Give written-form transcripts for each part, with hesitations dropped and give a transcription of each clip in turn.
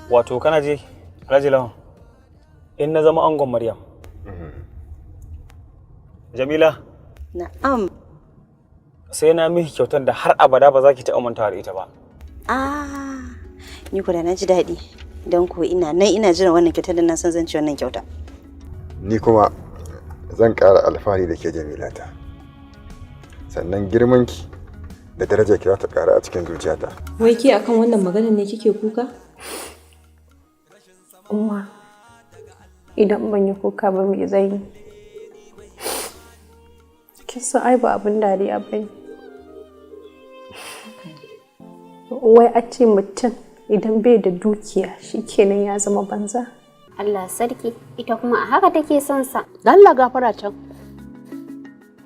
Wato kana je Alhaji Lawan in na zama angon Maryam. Jamila. Na'am. Sai na miki kyautar da har abada ba za ki taɓa mantawa da ita ba. Ni ko da na ji daɗi. Don ko ina jiran wannan kyautar da na san zan ci wannan kyauta. Ni kuma zan ƙara alfahari da ke Jamilata. Sannan girmanki da darajarki za ta ƙara a cikin zuciyata. Wai ke akan wannan maganar ne kike kuka? Umma, idan ban yi kuka ba me zai yi? Kin san ai ba abin dariya ba ne. Wai a ce mutum idan bai da dukiya shikenan ya zama banza. Allah sarki, ita kuma a haka take son sa. Allah gafara can.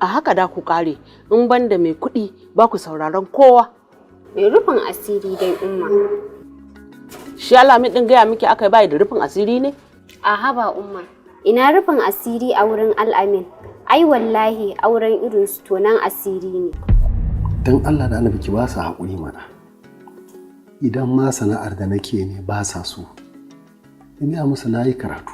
A haka da ku kare, in banda mai kuɗi ba ku sauraron kowa. Mai rufin asiri dai umma. Shi Alamin din gaya miki aka bai da rufin asiri ne? A haba umma, ina rufin asiri a wurin Al'amin. Ai wallahi auren irin su tonan asiri ne. Dan Allah da Annabi ki ba su haƙuri mana. Idan ma sana'ar da nake ne ba sa so. Ina musu na yi karatu.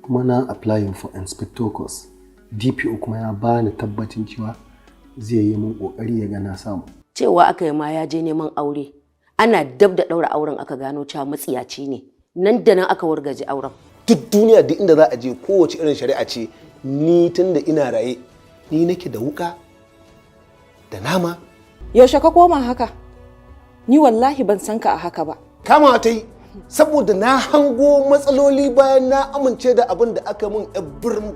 Kuma na applying for inspector course. DPO kuma ya bani tabbacin cewa zai yi min kokari ya ga na samu. Cewa aka yi ma ya je neman aure. Ana dab da ɗaura auren aka gano cewa matsiyaci ne. Nan da nan aka wargaje auren. Duk duniya duk inda za a je kowace irin shari'a ce ni tunda ina raye ni nake da wuka da nama. Yaushe ka koma haka? Ni wallahi ban san ka a haka ba. Kama ta yi saboda na hango matsaloli bayan na amince da abin da aka min birin